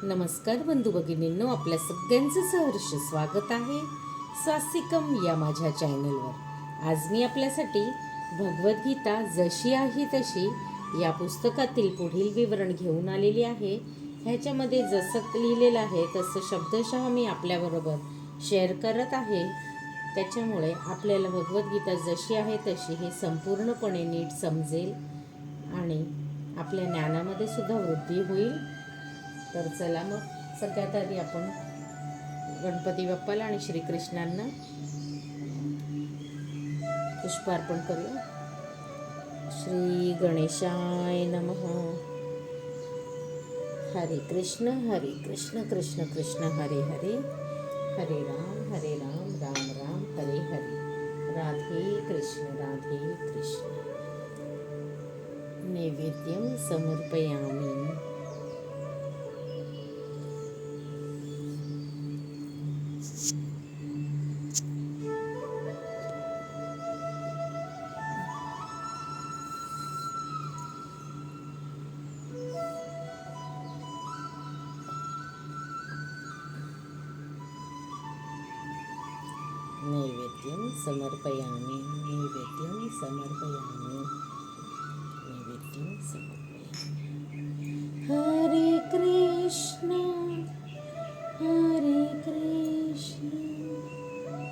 नमस्कार बंधू भगिनींनो, आपल्या सगळ्यांचं सहर्ष स्वागत आहे स्वास्तिकम या माझ्या चॅनलवर। आज मी आपल्यासाठी भगवद्गीता जशी आहे तशी या पुस्तकातील पुढील विवरण घेऊन आलेली आहे। ह्याच्यामध्ये जसं लिहिलेलं आहे तसं शब्दशः मी आपल्याबरोबर शेअर करत आहे। त्याच्यामुळे आपल्याला भगवद्गीता जशी आहे तशी हे संपूर्णपणे नीट समजेल आणि आपल्या ज्ञानामध्ये सुद्धा वृद्धी होईल। तर चला मग सगळ्यात आधी आपण गणपती बाप्पाला आणि श्रीकृष्णांना पुष्पार्पण करूया। श्री गणेशाय नमः। हरे कृष्ण कृष्ण कृष्ण हरे हरे, हरे राम राम राम हरे हरे। राधे कृष्ण नैवेद्यं समर्पयामि। नैवेद्यं समर्पयामि, नैवेद्यं समर्पयामि, नैवेद्यं समर्पयामि। हरे कृष्ण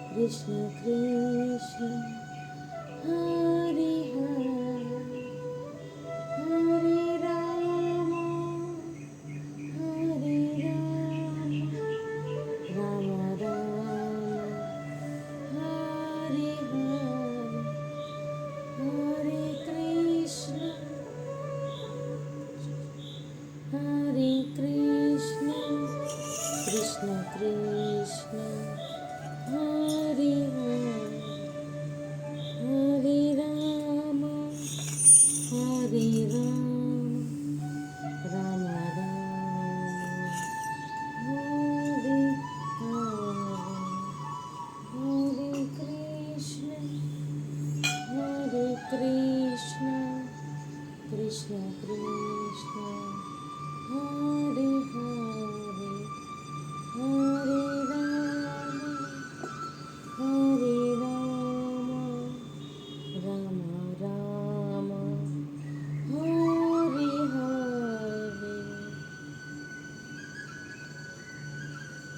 कृष्ण कृष्ण हरे हरे, हरे राम राम राम हरे हरे, हरे कृष्ण कृष्ण कृष्ण हरे हरे, हरे राम राम राम हरे हरे, हरे कृष्ण कृष्ण कृष्ण हरे हरे, हरे राम राम राम हरे हरे।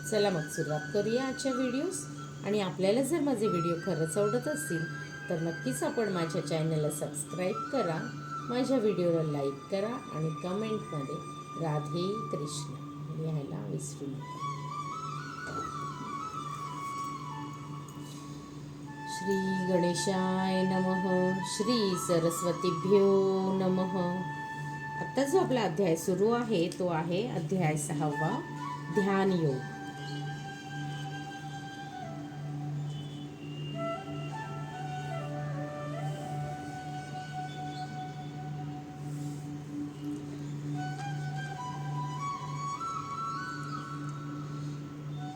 चला मग सुरुवात करूया आजच्या व्हिडिओज। आणि आपल्याला जर माझे व्हिडिओ खरंच आवडत असतील तर नक्कीच आपण माझ्या चॅनलला सबस्क्राईब करा, माझ्या व्हिडिओला लाईक करा आणि कमेंटमध्ये राधे कृष्ण लिहायला विसरू नका। श्री गणेशाय नमः, श्री सरस्वतीभ्यो नमः। आता जो आपला अध्याय सुरू आहे तो आहे अध्याय 6वा, ध्यान योग।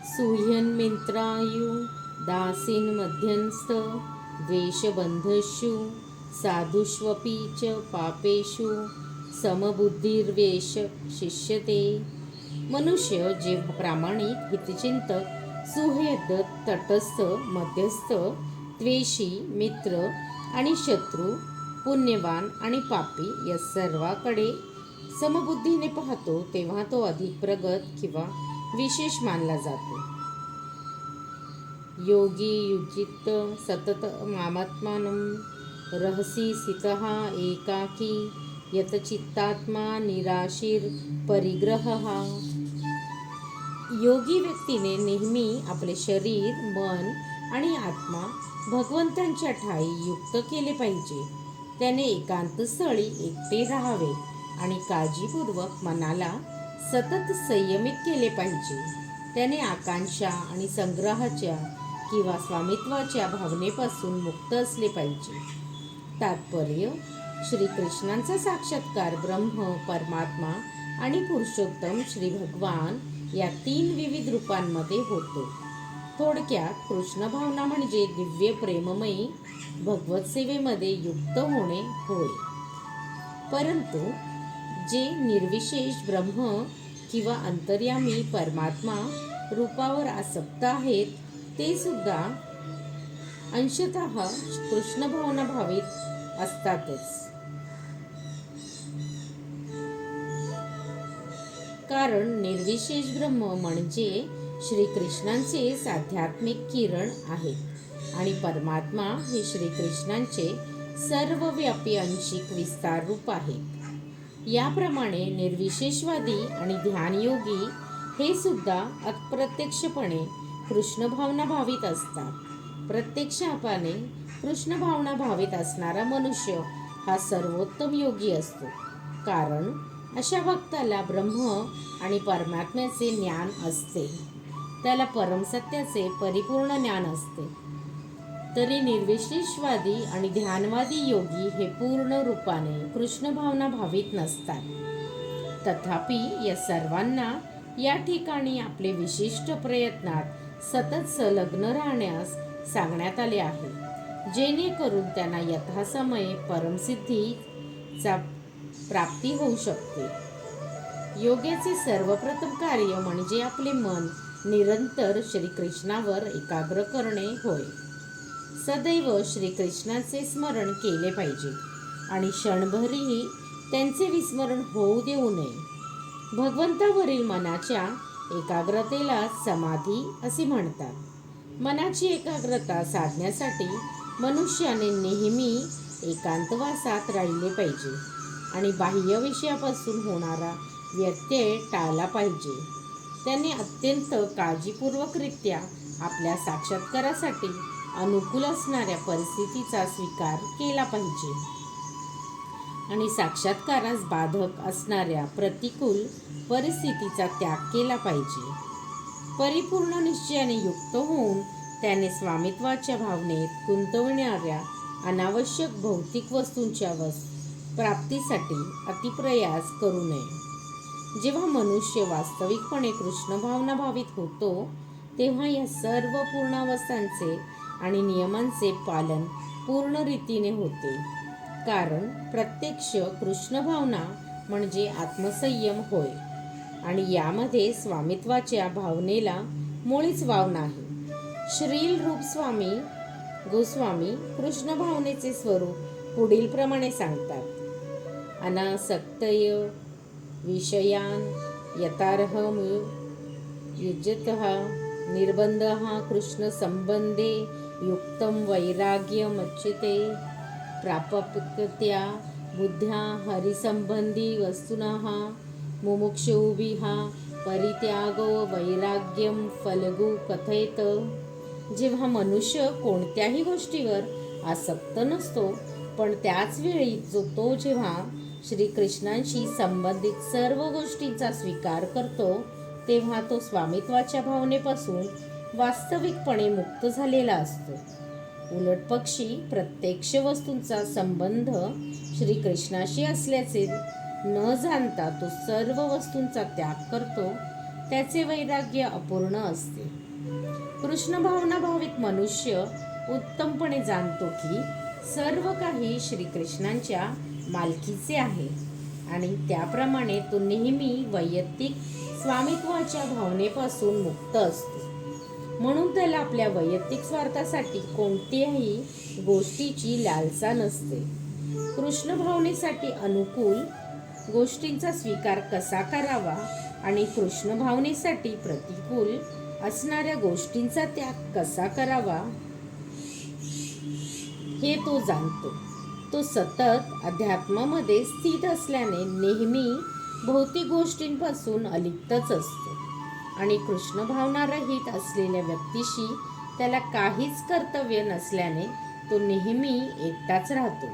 सुह्यन्मित्रायु दासीन मध्यस्थ द्वेषबंधुषु साधुष्वपि च पापेषु समबुद्धिर्वेश शिष्यते। मनुष्य जेव्हा प्रामाणिक, हितचिंतक, सुहृद, तटस्थ, मध्यस्थ, द्वेषी, मित्र आणि शत्रू, पुण्यवान आणि पापी या सर्वाकडे समबुद्धीने पाहतो तेव्हा तो अधिक प्रगत किंवा विशेष मानला जातो। योगी युजित सतत मामात्मानं रहसी स्थितः एकाकी यतचित्तात्मा निराशीर परिग्रहः। योगी व्यक्तीने नेहमी आपले शरीर, मन आणि आत्मा भगवंतांच्या ठाई युक्त केले पाहिजे। त्याने एकांत स्थळी एकटे राहावे आणि काळजीपूर्वक मनाला सतत संयमित केले पाहिजे। त्याने आकांक्षा आणि संग्रहाच्या किंवा स्वामित्वाच्या भावनेपासून मुक्त असले पाहिजे। तात्पर्य: श्रीकृष्णांचा साक्षात्कार ब्रह्म, परमात्मा आणि पुरुषोत्तम श्री भगवान या 3 विविध रूपांमध्ये होतो। थोडक्यात कृष्ण भावना म्हणजे दिव्य प्रेममयी भगवत सेवेमध्ये युक्त होणे होय। परंतु जे निर्विशेष ब्रह्म किंवा अंतर्यामी परमात्मा रूपावर आसक्त आहेत ते सुद्धा अंशतः कृष्ण भावना भावित असतातच. कारण निर्विशेष ब्रह्म म्हणजे श्रीकृष्णांचे आध्यात्मिक किरण आहेत आणि परमात्मा हे श्रीकृष्णांचे सर्वव्यापी अंशिक विस्तार रूप आहेत. याप्रमाणे निर्विशेषवादी आणि ध्यानयोगी हे सुद्धा अप्रत्यक्षपणे कृष्ण भावना भावित असतात. प्रत्यक्षाने कृष्ण भावना भावित असणारा मनुष्य हा सर्वोत्तम योगी असतो. कारण अशा भक्ताला ब्रह्म आणि परमात्म्याचे ज्ञान असते, त्याला परमसत्याचे परिपूर्ण ज्ञान असते. तरी निर्विशेषवादी आणि ध्यानवादी योगी हे पूर्ण रूपाने कृष्ण भावना भावित नसतात. तथापि या सर्वांना या ठिकाणी आपले विशिष्ट प्रयत्नात सतत संलग्न राहण्यास सांगण्यात आले आहे, जेणेकरून त्यांना यथासमये परमसिद्धीचा प्राप्ती होऊ शकते. योगाचे सर्वप्रथम कार्य म्हणजे आपले मन निरंतर श्रीकृष्णावर एकाग्र करणे होय. सदैव श्रीकृष्णाचे स्मरण केले पाहिजे आणि क्षणभरही त्यांचे विस्मरण होऊ देऊ नये. भगवंतावरील मनाच्या एकाग्रतेला समाधी असे म्हणतात. मनाची एकाग्रता साधण्यासाठी मनुष्याने नेहमी एकांतवासात राहिले पाहिजे आणि बाह्य विषयापासून होणारा व्यत्यय टाळला पाहिजे. त्याने अत्यंत काळजीपूर्वकरित्या आपल्या साक्षात्कारासाठी अनुकूल असणाऱ्या परिस्थितीचा स्वीकार केला पाहिजे आणि साक्षात्कारास बाधक असणाऱ्या प्रतिकूल परिस्थितीचा त्याग केला पाहिजे. परिपूर्ण निश्चयाने युक्त होऊन त्याने स्वामित्वाच्या भावनेत गुंतवणाऱ्या अनावश्यक भौतिक वस्तूंच्या प्राप्तीसाठी अतिप्रयास करू नये. जेव्हा मनुष्य वास्तविकपणे कृष्ण भावना भावित होतो तेव्हा या सर्व पूर्णावस्थांचे आणि नियमांचे पालन पूर्ण रीतीने होते. कारण प्रत्यक्ष कृष्ण भावना म्हणजे आत्मसंयम होय आणि यामध्ये स्वामित्वाच्या भावनेला मुळीच वाव नाही. श्रील रूपस्वामी गोस्वामी कृष्ण भावनेचे स्वरूप पुढील प्रमाणे सांगतात. अनासक्तय विषयान यतार्हम युज्यतः निर्बंधः कृष्ण संबंधे युक्तम वैराग्यमच्युते प्रापक्यतया बुद्ध्या हरिसंबंधी वस्तुनः मुमुक्षुभिः परित्यागो वैराग्यम फलगु कथयेत. जेव्हा मनुष्य कोणत्याही गोष्टीवर आसक्त नसतो पण त्याच वेळी तो जेव्हा श्रीकृष्णांशी संबंधित सर्व गोष्टींचा स्वीकार करतो तेव्हा तो स्वामित्वाच्या भावनेपासून वास्तविकपणे मुक्त झालेला असतो. उलटपक्षी प्रत्यक्ष वस्तूंचा संबंध श्रीकृष्णाशी असल्याचे न जाणता तो सर्व वस्तूंचा त्याग करतो. त्याचे वैराग्य अपूर्ण असते. कृष्ण भावना भावित मनुष्य उत्तमपणे जाणतो की सर्व काही श्रीकृष्णांच्या मालकीचे आहे आणि त्याप्रमाणे तो नेहमी वैयक्तिक स्वामित्वाच्या भावनेपासून मुक्त असतो. म्हणून त्याला आपल्या वैयक्तिक स्वार्थासाठी कोणत्याही गोष्टीची लालसा नसते. कृष्ण भावनेसाठी अनुकूल गोष्टींचा स्वीकार कसा करावा आणि कृष्ण भावनेसाठी प्रतिकूल असणाऱ्या गोष्टींचा त्याग कसा करावा हे तो जाणतो. तो सतत अध्यात्मामध्ये स्थित असल्याने नेहमी भौतिक गोष्टींपासून अलिप्तच असतो आणि कृष्ण भावना रहित असलेल्या व्यक्तीशी त्याला काहीच कर्तव्य नसल्याने तो नेहमी एकटाच राहतो.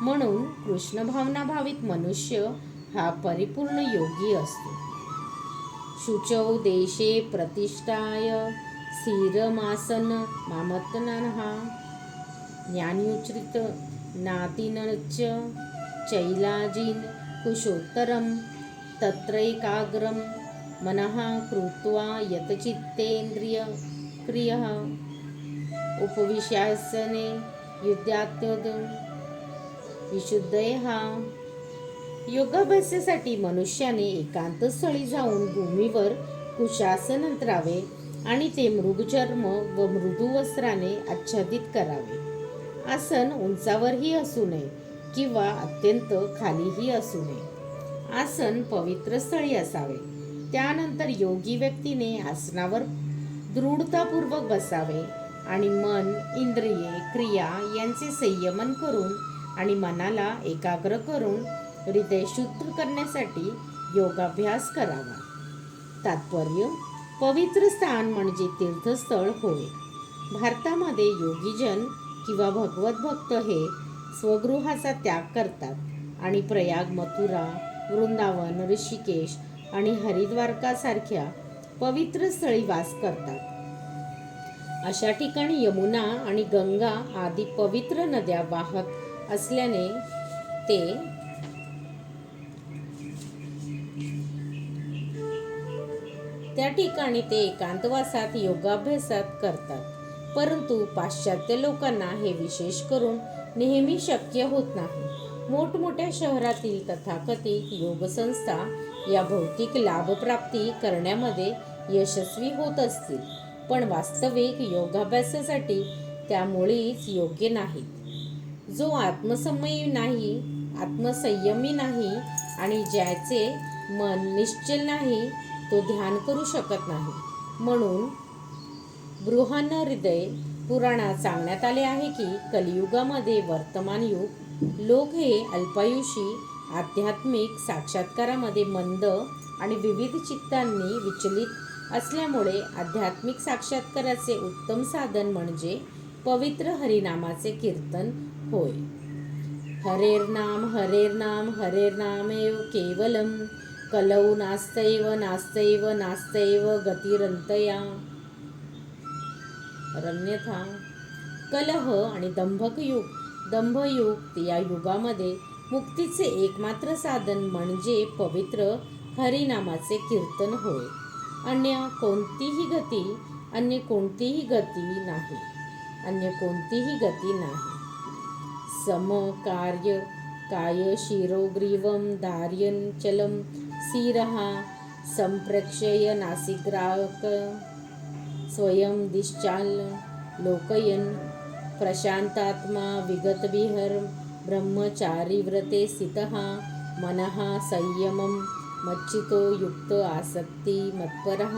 म्हणून कृष्ण भावना भावित मनुष्य हा परिपूर्ण योगी असतो. शुचौ देशे प्रतिष्ठाय स्थिरमासन मामत्तनः ज्ञानयुच्रित नातिनच चैलाजिन कुशोत्तरम तत्रैकाग्रम मनः कृत्वा यतचित्तेन्द्रिय क्रियः उपविशासने युद्धात्योद विशुद्धयः योगाभ्यासासाठी मनुष्याने एकांत स्थळी जाऊन भूमीवर कुशासन अंतरावे आणि ते मृगचर्म व मृदू वस्त्राने आच्छादित करावे. आसन उंचावरही असू नये किंवा अत्यंत खालीही असू नये. आसन पवित्र स्थळी असावे. त्यानंतर योगी व्यक्तीने आसनावर दृढतापूर्वक बसावे आणि मन, इंद्रिये, क्रिया यांचे संयमन करून आणि मनाला एकाग्र करून हृदय शुद्ध करण्यासाठी योगाभ्यास करावा. तात्पर्य: पवित्र स्थान म्हणजे तीर्थस्थळ होय. भारतामध्ये योगीजन किंवा भगवत भक्त हे स्वगृहाचा त्याग करतात आणि प्रयाग, मथुरा, वृंदावन, ऋषिकेश आणि हरिद्वारसारख्या पवित्र स्थळी वास करतात. अशा ठिकाणी यमुना आणि गंगा आदी पवित्र नद्या वाहत असल्याने त्या ठिकाणी ते एकांतवासात योगाभ्यासात करतात. परंतु पाश्चात्य लोकांना हे विशेष करून नेहमी शक्य होत नाही. मोठमोठ्या शहरातील तथाकथित योगसंस्था या भौतिक लाभप्राप्ती करण्यामध्ये यशस्वी होत असतील, पण वास्तविक योगाभ्यासासाठी त्या मुळीच योग्य नाहीत. जो आत्मसंयमी नाही आणि ज्याचे मन निश्चल नाही तो ध्यान करू शकत नाही. म्हणून बृहन्हृदय पुराणात सांगण्यात आले आहे की कलियुगामध्ये वर्तमान युग लोक हे अल्पायुषी आध्यात्मिक साक्षात्कारामध्ये मंद आणि विविध चित्तांनी विचलित असल्यामुळे आध्यात्मिक साक्षात्काराचे उत्तम साधन म्हणजे पवित्र हरिनामाचे कीर्तन होय. हरेर्नाम हरेर्नाम हरेर्नामेव केवलम कलौ नास्तैव नास्तैव नास्तैव गतिरन्तया. अन्यथा कलह आणि दंभयुग या युगामध्ये मुक्तीचे एकमात्र साधन म्हणजे पवित्र हरिनामाचे कीर्तन होय. अन्य कोणतीही गती नाही. सम काय शिरोग्रीवं धार्यं चलं शिरः संप्रेक्ष्य नासिकाग्राक स्वयं दिश्चाल लोकयन् प्रशांतात्मा विगतविहर ब्रह्मचारी व्रते स्थितः मनः संयमं मच्चितो युक्त आसक्ती मत्परः.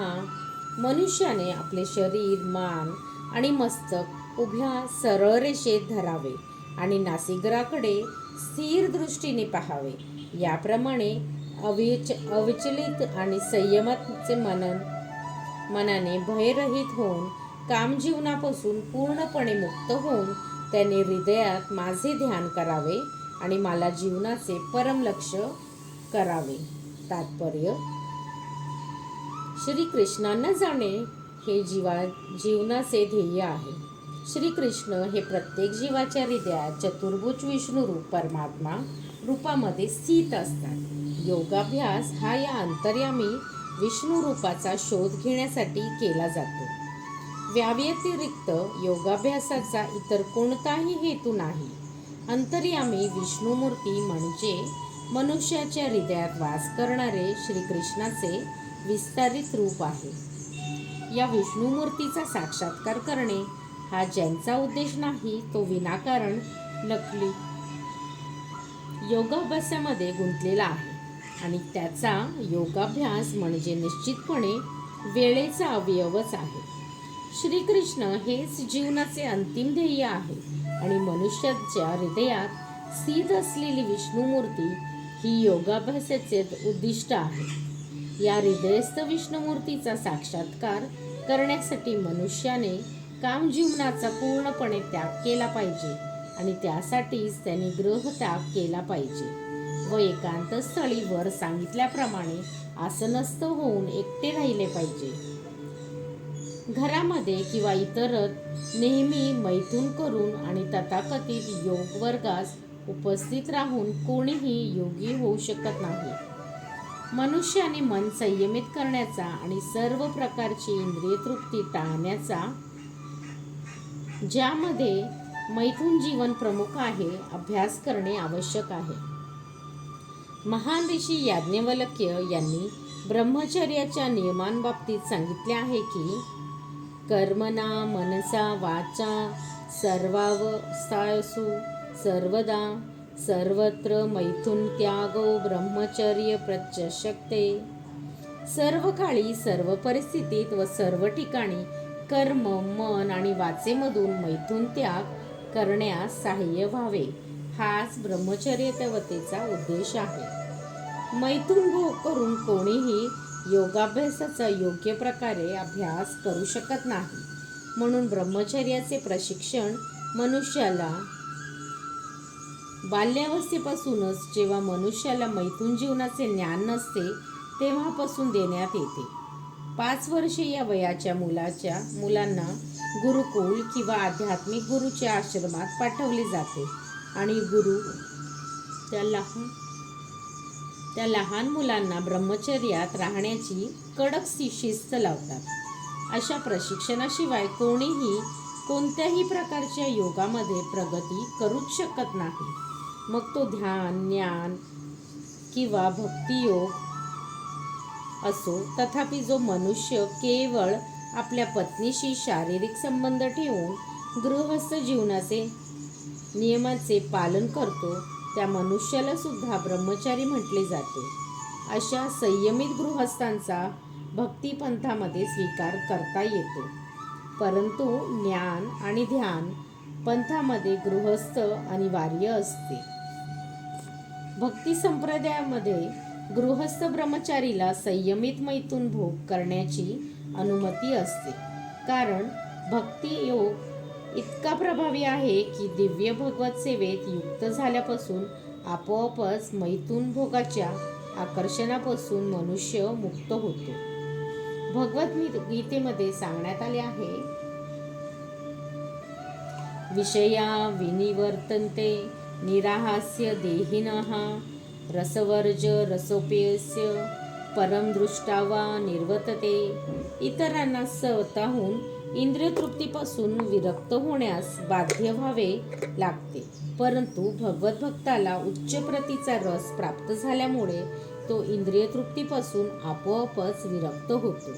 मनुष्याने आपले शरीर, मान आणि मस्तक उभ्या सरळ रेषेत धरावे आणि नासिकाग्राकडे स्थिर दृष्टीने पाहावे. याप्रमाणे अविचलित आणि संयमाचे मनाने भयरहित होऊन कामजीवनापासून पूर्णपणे मुक्त होऊन त्याने हृदयात माझे ध्यान करावे आणि मला जीवनाचे परम लक्ष्य करावे. तात्पर्य: श्रीकृष्णांना जाणे हे जीवनाचे ध्येय आहे. श्रीकृष्ण हे प्रत्येक जीवाच्या हृदयात चतुर्भुज विष्णुरूप परमात्मा रूपामध्ये स्थित असतात. योगाभ्यास हा या अंतर्यामी विष्णू रूपाचा शोध घेण्यासाठी केला जातो. व्यतिरिक्त योगाभ्यासाचा इतर कोणताही हेतू नाही. अंतर्यामी विष्णुमूर्ती म्हणजे मनुष्याच्या हृदयात वास करणारे श्रीकृष्णाचे विस्तारित रूप आहे. या विष्णुमूर्तीचा साक्षात्कार करणे हा ज्यांचा उद्देश नाही तो विनाकारण नकली योगाभ्यासामध्ये गुंतलेला आहे आणि त्याचा योगाभ्यास म्हणजे निश्चितपणे वेळेचा अवयवच आहे. श्रीकृष्ण हेच जीवनाचे अंतिम ध्येय आहे आणि मनुष्याच्या हृदयात स्थित असलेली विष्णुमूर्ती ही योगाभ्यासाचे उद्दिष्ट आहे. या हृदयस्थ विष्णुमूर्तीचा साक्षात्कार करण्यासाठी मनुष्याने कामजीवनाचा पूर्णपणे त्याग केला पाहिजे आणि त्यासाठीच त्यांनी गृहत्याग केला पाहिजे व एकांत स्थळी वर सांगितल्याप्रमाणे आसनस्थ होऊन एकटे राहिले पाहिजे. घरामध्ये किंवा इतरत्र नेहमी मैथुन करून आणि तथाकथित योग वर्गास उपस्थित राहून कोणीही योगी होऊ शकत नाही. मनुष्याने मन संयमित करण्याचा आणि सर्व प्रकारची इंद्रिय तृप्ती टाळण्याचा, ज्यामध्ये मैथुन जीवन प्रमुख आहे, अभ्यास करणे आवश्यक आहे. महान ऋषी याज्ञवल्क्य यांनी ब्रह्मचर्याच्या नियमांबाबतीत सांगितले आहे की कर्मणा मनसा वाचा सर्वावस्थासु सर्वदा सर्वत्र मैथुन त्यागो ब्रह्मचर्य प्रत्यक्षते. सर्व काळी सर्व परिस्थितीत व सर्व ठिकाणी कर्म मन आणि वाचेमधून मैथुन त्याग करण्यास सहाय्य व्हावे, हाच ब्रह्मचर्यवतेचा उद्देश आहे. मैथुन भोग करून कोणीही योगाभ्यासाचा योग्य प्रकारे अभ्यास करू शकत नाही. म्हणून ब्रह्मचर्याचे प्रशिक्षण मनुष्याला बाल्यावस्थेपासूनच, जेव्हा मनुष्याला मैथुन जीवनाचे ज्ञान नसते तेव्हापासून देण्यात येते. 5 वर्षे या वयाच्या मुलांना गुरुकुल किंवा आध्यात्मिक गुरुच्या आश्रमात पाठवले जाते आणि गुरु त्या लहान मुलांना ब्रह्मचर्यात राहण्याची कडक शिस्त लावतात. अशा प्रशिक्षणाशिवाय कोणीही कोणत्याही प्रकारच्या योगामध्ये प्रगती करूच शकत नाही. मग तो ध्यान ज्ञान किंवा भक्तियोग असो. तथापि जो मनुष्य केवळ आपल्या पत्नीशी शारीरिक संबंध ठेवून गृहस्थ जीवनाचे नियमाचे पालन करतो त्या मनुष्याला सुद्धा ब्रह्मचारी म्हटले जाते. अशा संयमित गृहस्थांचा भक्तिपंथामध्ये स्वीकार करता येतो. परंतु ज्ञान आणि ध्यान पंथामध्ये गृहस्थ अनिवार्य असते. भक्ती संप्रदायामध्ये गृहस्थ ब्रह्मचारीला संयमित मैथुन भोग करण्याची अनुमती असते, कारण भक्ती योग इतका प्रभावी आहे की दिव्य भगवत सेवेत युक्त झाल्यापासून आपोआपच मैथुन भोगाच्या आकर्षणापासून मनुष्य मुक्त होतो. भगवत गीतेमध्ये सांगण्यात आले आहे, विषया विनिवर्तन्ते निराहास्य देहिनः रसवर्ज रसोपेयस्य परम दृष्टावा निर्वर्तते. इतरांना स्वतःहून इंद्रिय तृप्तीपासून विरक्त होण्यास बाध्य व्हावे लागते, परंतु भगवत भक्ताला उच्च प्रतीचा रस प्राप्त झाल्यामुळे तो इंद्रिय तृप्तीपासून आपोआपच विरक्त होतो.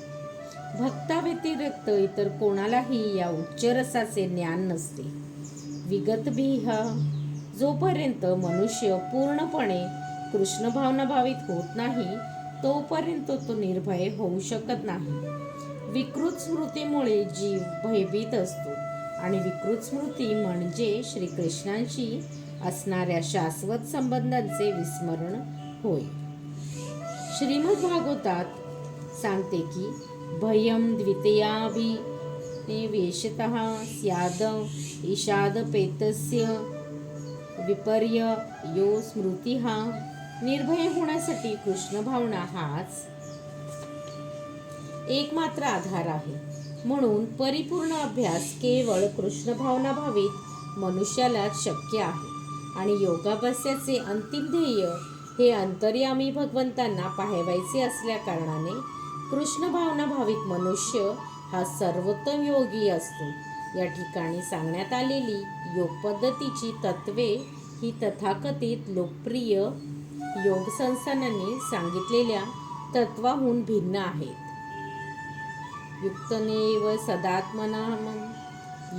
भक्ताव्यतिरिक्त इतर कोणालाही या उच्च रसाचे ज्ञान नसते. विगतभिः जोपर्यंत मनुष्य पूर्णपणे कृष्ण भावनाभावित होत नाही तोपर्यंत तो निर्भय होऊ शकत नाही. विकृत स्मृतीमुळे जीव भयभीत असतो आणि विकृत स्मृती म्हणजे श्रीकृष्णांशी असणाऱ्या शाश्वत संबंधांचे विस्मरण होय. श्रीमद भागवतात सांगते की भयम द्वितीयाभिनिवेशतः स्याद ईषादपेतस्य विपर्य यो स्मृतिः. निर्भय होण्यासाठी कृष्ण भावना हाच एकमात्र आधार आहे. म्हणून परिपूर्ण अभ्यास केवळ कृष्ण भावना भावित मनुष्यालाच शक्य आहे आणि योगाभ्यासाचे अंतिम ध्येय हे अंतर्यामी भगवंतांना पाहायचे असल्या कारणाने कृष्ण भावना भावित मनुष्य हा सर्वोत्तम योगी असतो. या ठिकाणी सांगण्यात आलेली योग पद्धतीची तत्वे ही तथाकथित लोकप्रिय योग संस्थानांनी सांगितलेल्या तत्वाहून भिन्न आहेत. युक्तनेव सदात्मनाम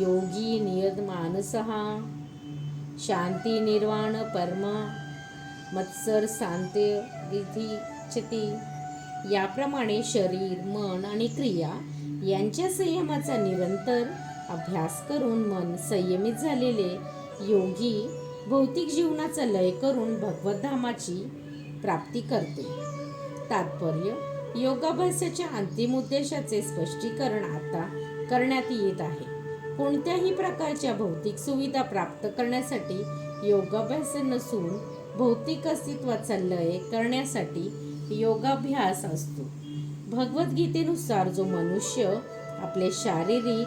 योगी नियतमानसः शांती निर्वाण परमा मत्सर शांती विधिचती. याप्रमाणे शरीर मन आणि क्रिया यांच्या संयमाचा निरंतर अभ्यास करून मन संयमित झालेले योगी भौतिक जीवनाचा लय करून भगवद्धामाची प्राप्ती करते. तात्पर्य, योगाभ्यासाच्या अंतिम उद्देशाचे स्पष्टीकरण आता करण्यात येत आहे. कोणत्याही प्रकारच्या भौतिक सुविधा प्राप्त करण्यासाठी योगाभ्यास नसून भौतिक अस्तित्वाचा लय करण्यासाठी योगाभ्यास असतो. भगवद्गीतेनुसार जो मनुष्य आपले शारीरिक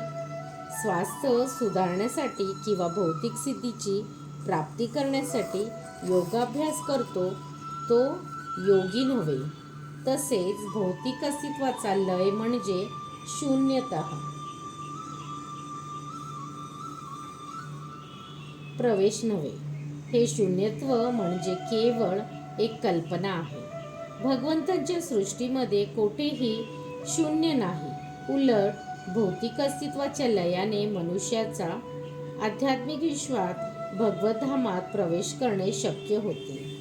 स्वास्थ्य सुधारण्यासाठी किंवा भौतिक सिद्धीची प्राप्ती करण्यासाठी योगाभ्यास करतो तो योगी नव्हे. तसेच भौतिक अस्तित्वाचा लय म्हणजे शून्यतः प्रवेश नव्हे. हे शून्यत्व म्हणजे केवळ एक कल्पना आहे. भगवंतांच्या सृष्टीमध्ये कोठेही शून्य नाही. उलट भौतिक अस्तित्वाच्या लयाने मनुष्याचा आध्यात्मिक विश्वात भगवद्धामात प्रवेश करणे शक्य होते.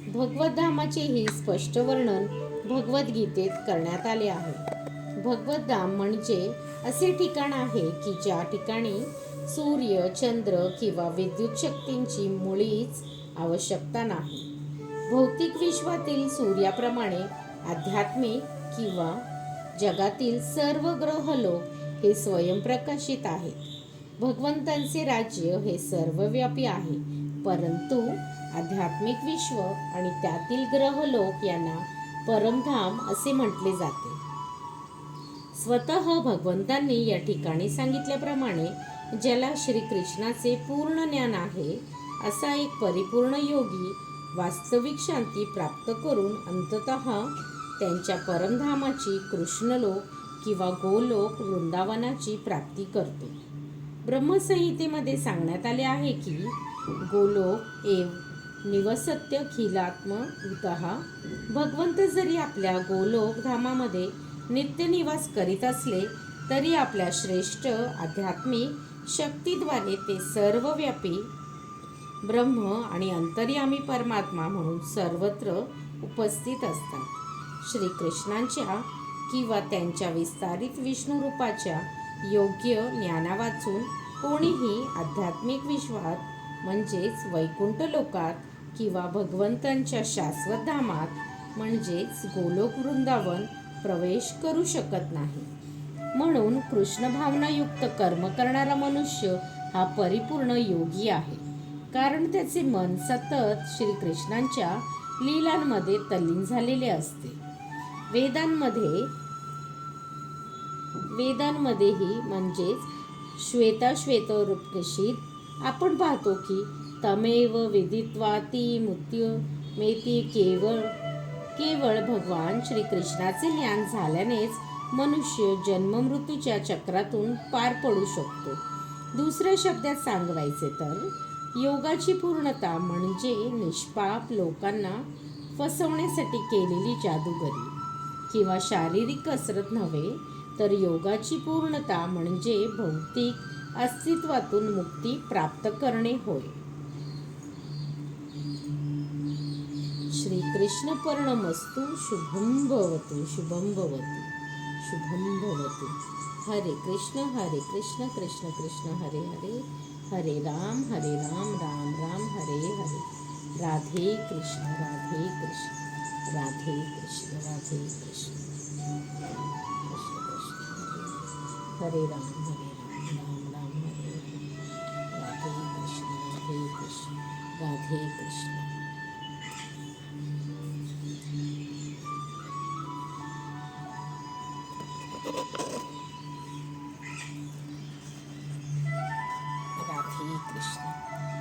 भगवद्धामाचेही स्पष्ट वर्णन भगवद्गीतेत करण्यात आले आहे. भगवद्धाम म्हणजे असे ठिकाण आहे की ज्या ठिकाणी सूर्य, चंद्र किंवा विद्युत शक्तींची मुळीच आवश्यकता नाही. भौतिक विश्वातील सूर्याप्रमाणे आध्यात्मिक किंवा जगातील सर्व ग्रहलोक हे स्वयंप्रकाशित आहेत. भगवंतांचे राज्य हे सर्वव्यापी आहे, परंतु आध्यात्मिक विश्व आणि त्यातील ग्रहलोक यांना परमधाम असे म्हटले जाते. स्वतः भगवंतांनी या ठिकाणी सांगितल्याप्रमाणे ज्याला श्रीकृष्णाचे पूर्ण ज्ञान आहे असा एक परिपूर्ण योगी वास्तविक शांती प्राप्त करून अंततः त्यांच्या परमधामाची कृष्णलोक किंवा गोलोक वृंदावनाची प्राप्ती करतो. ब्रह्मसंहितेमध्ये सांगण्यात आले आहे की गोलोक एव निवसत्यखिलात्मभूतः. भगवंत जरी आपल्या गोलोक धामामध्ये नित्य निवास करीत असले तरी आपल्या श्रेष्ठ आध्यात्मिक शक्तीद्वारे ते सर्वव्यापी ब्रह्म आणि अंतर्यामी परमात्मा म्हणून सर्वत्र उपस्थित असतात. श्रीकृष्णांच्या किंवा त्यांच्या विस्तारित विष्णू रूपाच्या योग्य ज्ञानावाचून कोणीही आध्यात्मिक विश्वात म्हणजेच वैकुंठ लोकात किंवा भगवंतांच्या शाश्वत धामात म्हणजेच गोलोक वृंदावन प्रवेश करू शकत नाही. म्हणून कृष्ण भावनायुक्त कर्म करणारा मनुष्य हा परिपूर्ण योगी आहे, कारण त्याचे मन सतत श्रीकृष्णांच्या लीलांमध्ये तल्लीन झालेले असते. वेदांमध्येही म्हणजेच श्वेताश्वेतोपनिषद आपण पाहतो की तमेव विदित्वाती मृत्युमेति केवळ भगवान श्रीकृष्णाचे ज्ञान झाल्यानेच मनुष्य जन्ममृत्यूच्या चक्रातून पार पडू शकतो. दुसऱ्या शब्दात सांगायचे तर योगाची पूर्णता म्हणजे निष्पाप लोकांना फसवण्यासाठी केलेली जादूगरी किंवा शारीरिक कसरत नव्हे, तर योगाची पूर्णता म्हणजे भौतिक अस्तित्वातून मुक्ती प्राप्त करणे होय. श्रीकृष्ण पर्णमस्तु. शुभं भवतु, शुभं भवतु, शुभं भवतु. हरे कृष्ण कृष्ण कृष्ण हरे हरे, हरे राम राम राम हरे हरे. राधे कृष्ण राधे कृष्ण, राधे कृष्ण राधे कृष्ण, कृष्ण कृष्ण हरे राम राम राम हरे हरे. राधे कृष्ण राधे कृष्ण.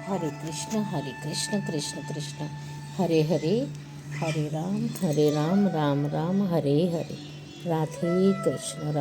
हरे कृष्ण कृष्ण कृष्ण हरे हरे, हरे राम राम राम हरे हरे. राधे कृष्ण.